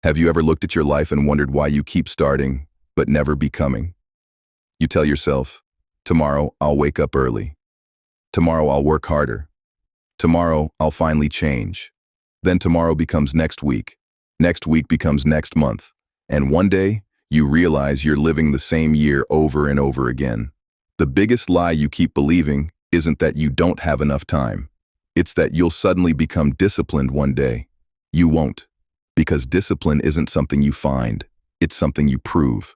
Have you ever looked at your life and wondered why you keep starting, but never becoming? You tell yourself, tomorrow I'll wake up early. Tomorrow I'll work harder. Tomorrow I'll finally change. Then tomorrow becomes next week. Next week becomes next month. And one day, you realize you're living the same year over and over again. The biggest lie you keep believing isn't that you don't have enough time. It's that you'll suddenly become disciplined one day. You won't. Because discipline isn't something you find, it's something you prove.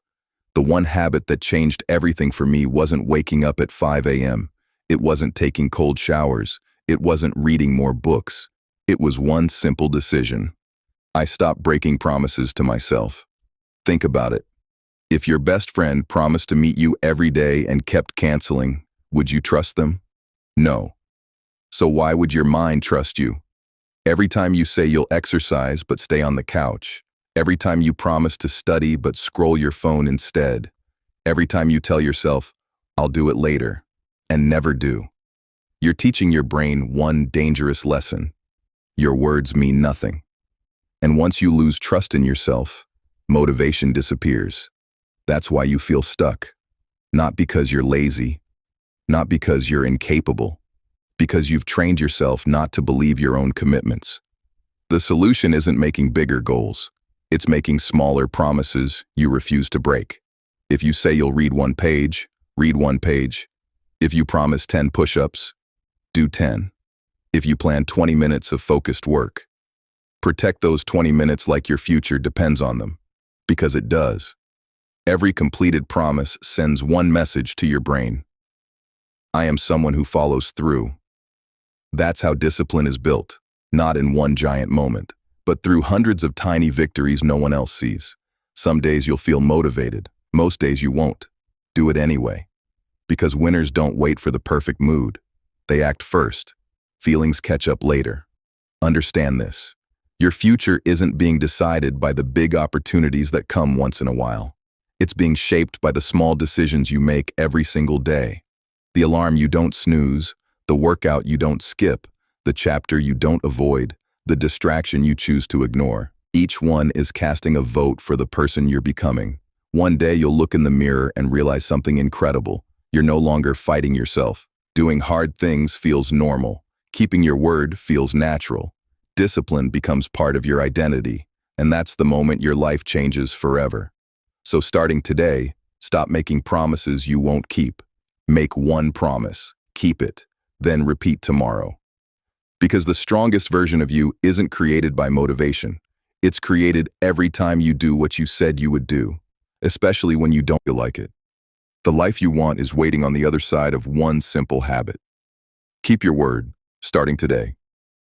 The one habit that changed everything for me wasn't waking up at 5 a.m. It wasn't taking cold showers. It wasn't reading more books. It was one simple decision. I stopped breaking promises to myself. Think about it. If your best friend promised to meet you every day and kept canceling, would you trust them? No. So why would your mind trust you? Every time you say you'll exercise but stay on the couch, every time you promise to study but scroll your phone instead, every time you tell yourself, I'll do it later, and never do, you're teaching your brain one dangerous lesson. Your words mean nothing. And once you lose trust in yourself, motivation disappears. That's why you feel stuck. Not because you're lazy, not because you're incapable, because you've trained yourself not to believe your own commitments. The solution isn't making bigger goals. It's making smaller promises you refuse to break. If you say you'll read one page, read one page. If you promise 10 push-ups, do 10. If you plan 20 minutes of focused work, protect those 20 minutes like your future depends on them, because it does. Every completed promise sends one message to your brain. I am someone who follows through. That's how discipline is built, not in one giant moment, but through hundreds of tiny victories no one else sees. Some days you'll feel motivated, most days you won't. Do it anyway. Because winners don't wait for the perfect mood. They act first. Feelings catch up later. Understand this. Your future isn't being decided by the big opportunities that come once in a while. It's being shaped by the small decisions you make every single day. The alarm you don't snooze, the workout you don't skip, the chapter you don't avoid, the distraction you choose to ignore. Each one is casting a vote for the person you're becoming. One day you'll look in the mirror and realize something incredible. You're no longer fighting yourself. Doing hard things feels normal. Keeping your word feels natural. Discipline becomes part of your identity, and that's the moment your life changes forever. So starting today, stop making promises you won't keep. Make one promise, keep it, then repeat tomorrow. Because the strongest version of you isn't created by motivation. It's created every time you do what you said you would do, especially when you don't feel like it. The life you want is waiting on the other side of one simple habit. Keep your word, starting today.